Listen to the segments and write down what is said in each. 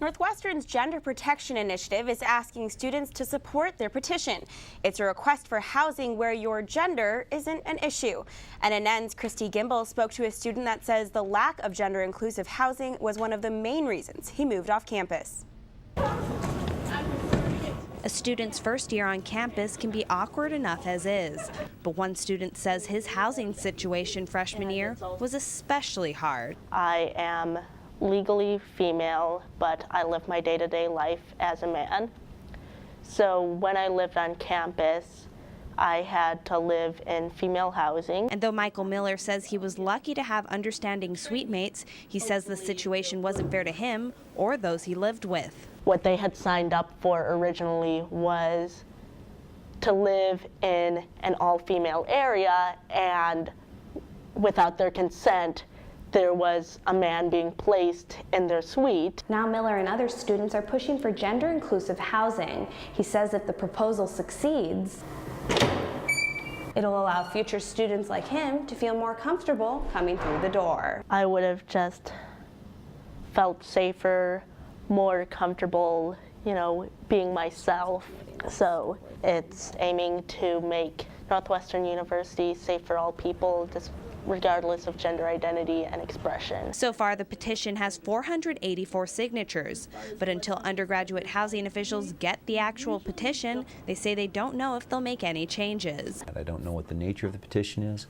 Northwestern's Gender Protection Initiative is asking students to support their petition. It's a request for housing where your gender isn't an issue. NNN's Cristy Gimbel spoke to a student that says the lack of gender-inclusive housing was one of the main reasons he moved off campus. A student's first year on campus can be awkward enough as is, but one student says his housing situation freshman year was especially hard. I am legally female, but I live my day-to-day life as a man. So when I lived on campus, I had to live in female housing. And though Michael Miller says he was lucky to have understanding suite mates, he says the situation wasn't fair to him or those he lived with. What they had signed up for originally was to live in an all-female area, and without their consent, there was a man being placed in their suite. Now Miller and other students are pushing for gender-inclusive housing. He says if the proposal succeeds, it'll allow future students like him to feel more comfortable coming through the door. I would have just felt safer, more comfortable, being myself. So it's aiming to make Northwestern University safe for all people, just regardless of gender identity and expression. So far, the petition has 484 signatures, but until undergraduate housing officials get the actual petition, they say they don't know if they'll make any changes. I don't know what the nature of the petition is.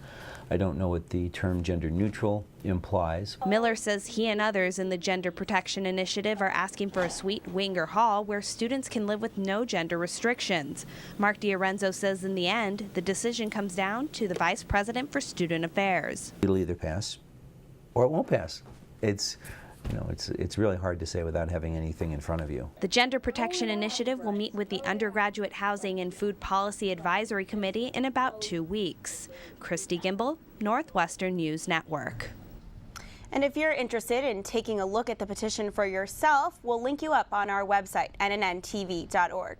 I don't know what the term gender neutral implies. Miller says he and others in the Gender Protection Initiative are asking for a suite, wing, or hall where students can live with no gender restrictions. Mark DiOrenzo says in the end, the decision comes down to the Vice President for Student Affairs. It'll either pass or it won't pass. It's really hard to say without having anything in front of you. The Gender Protection Initiative will meet with the Undergraduate Housing and Food Policy Advisory Committee in about 2 weeks. Cristy Gimbel, Northwestern News Network. And if you're interested in taking a look at the petition for yourself, we'll link you up on our website, nntv.org.